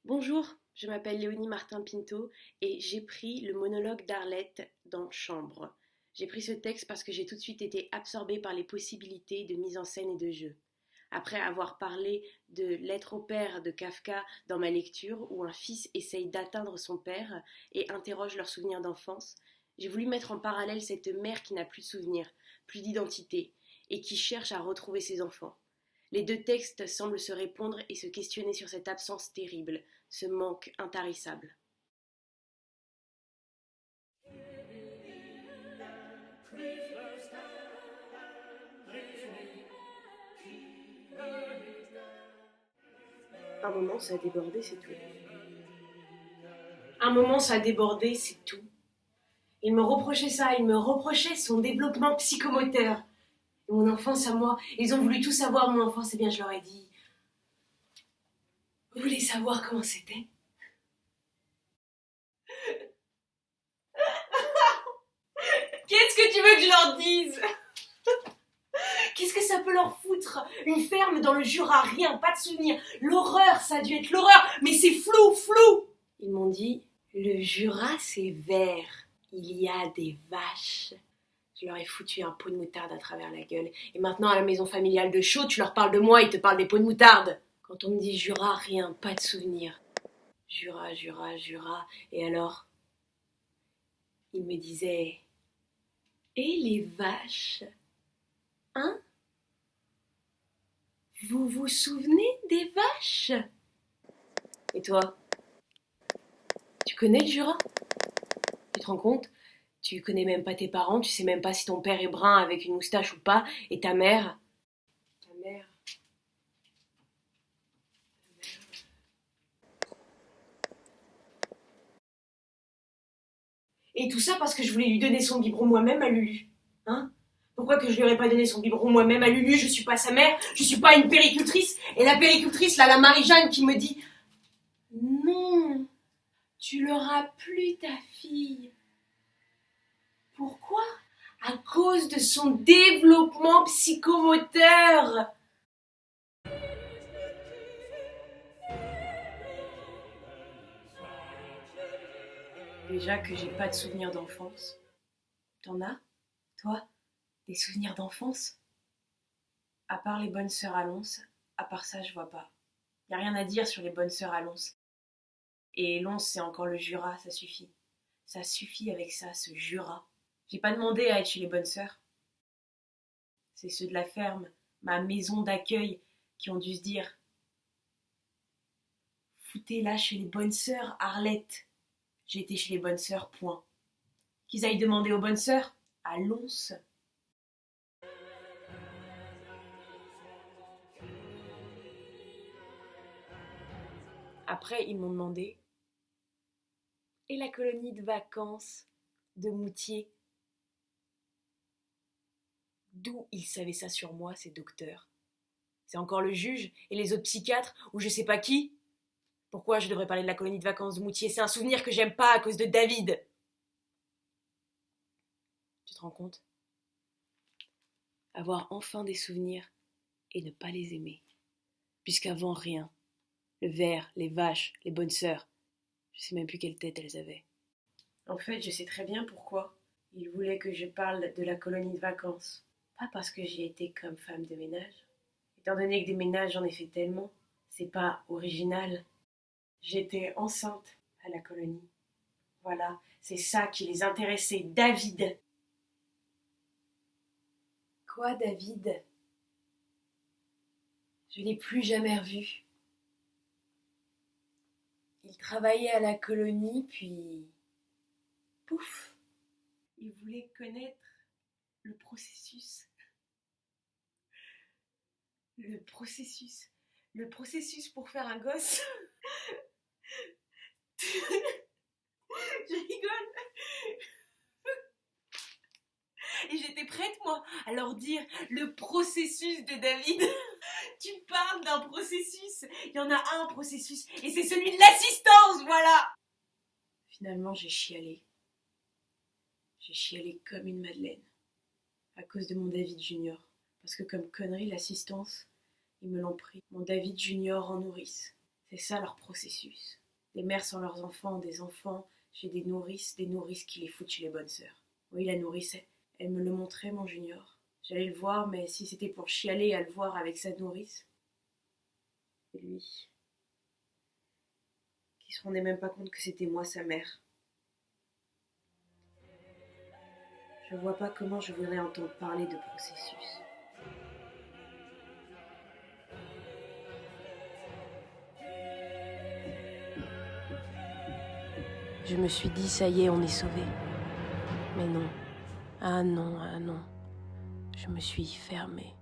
Bonjour, je m'appelle Léonie Martin-Pinto et j'ai pris le monologue d'Arlette dans Chambre. J'ai pris ce texte parce que j'ai tout de suite été absorbée par les possibilités de mise en scène et de jeu. Après avoir parlé de Lettre au père de Kafka dans ma lecture, où un fils essaye d'atteindre son père et interroge leurs souvenirs d'enfance, j'ai voulu mettre en parallèle cette mère qui n'a plus de souvenirs, plus d'identité, et qui cherche à retrouver ses enfants. Les deux textes semblent se répondre et se questionner sur cette absence terrible, ce manque intarissable. Un moment, ça a débordé, c'est tout. Un moment, ça a débordé, c'est tout. Il me reprochait ça, il me reprochait son développement psychomoteur. Et mon enfance à moi, ils ont voulu tout savoir, mon enfance, et bien je leur ai dit, vous voulez savoir comment c'était? Qu'est-ce que tu veux que je leur dise? Qu'est-ce que ça peut leur foutre? Une ferme dans le Jura, rien, pas de souvenirs. L'horreur, ça a dû être l'horreur, mais c'est flou, flou. Ils m'ont dit, le Jura, c'est vert. Il y a des vaches. Je leur ai foutu un pot de moutarde à travers la gueule. Et maintenant, à la maison familiale de Chaux, tu leur parles de moi, ils te parlent des pots de moutarde. Quand on me dit Jura, rien, pas de souvenirs. Jura, Jura, Jura. Et alors, ils me disaient, et les vaches? Hein? Vous vous souvenez des vaches? Et toi? Tu connais le Jura? Tu te rends compte? Tu connais même pas tes parents, tu sais même pas si ton père est brun avec une moustache ou pas, et ta mère? Ta mère. Et tout ça parce que je voulais lui donner son biberon moi-même à Lulu. Hein? Pourquoi que je lui aurais pas donné son biberon moi-même à Lulu? Je suis pas sa mère, je suis pas une péricultrice. Et la péricultrice, là, la Marie-Jeanne qui me dit non, tu l'auras plus ta fille. Pourquoi? À cause de son développement psychomoteur. Déjà que j'ai pas de souvenirs d'enfance. T'en as, toi, des souvenirs d'enfance? À part les bonnes sœurs à Lons, à part ça, je vois pas. Y a rien à dire sur les bonnes sœurs à Lons. Et Lons, c'est encore le Jura, ça suffit. Ça suffit avec ça, ce Jura. J'ai pas demandé à être chez les bonnes sœurs. C'est ceux de la ferme, ma maison d'accueil, qui ont dû se dire foutez-la chez les bonnes sœurs, Arlette. J'ai été chez les bonnes sœurs, point. Qu'ils aillent demander aux bonnes sœurs, à Lons. Après, ils m'ont demandé et la colonie de vacances de Moutier? D'où ils savaient ça sur moi, ces docteurs? C'est encore le juge et les autres psychiatres ou je sais pas qui? Pourquoi je devrais parler de la colonie de vacances de Moutier? C'est un souvenir que j'aime pas à cause de David. Tu te rends compte? Avoir enfin des souvenirs et ne pas les aimer. Puisqu'avant rien. Le verre, les vaches, les bonnes sœurs. Je sais même plus quelle tête elles avaient. En fait, je sais très bien pourquoi. Ils voulaient que je parle de la colonie de vacances. Pas parce que j'y étais comme femme de ménage. Étant donné que des ménages j'en ai fait tellement, c'est pas original. J'étais enceinte à la colonie. Voilà, c'est ça qui les intéressait, David. Quoi, David? Je l'ai plus jamais revu. Il travaillait à la colonie, puis pouf, il voulait connaître le processus. Le processus. Le processus pour faire un gosse. Je rigole. Et j'étais prête, moi, à leur dire le processus de David. Tu parles d'un processus. Il y en a un processus. Et c'est celui de l'assistance, voilà. Finalement, j'ai chialé. J'ai chialé comme une madeleine. À cause de mon David Junior. Parce que comme connerie, l'assistance, ils me l'ont pris. Mon David Junior en nourrice. C'est ça leur processus. Les mères sans leurs enfants, des enfants chez des nourrices qui les foutent chez les bonnes sœurs. Oui, la nourrice, elle me le montrait, mon junior. J'allais le voir, mais si c'était pour chialer à le voir avec sa nourrice. Et lui, qui se rendait même pas compte que c'était moi sa mère. Je vois pas comment je voudrais entendre parler de processus. Je me suis dit, ça y est, on est sauvés. Mais non. Ah non, ah non. Je me suis fermée.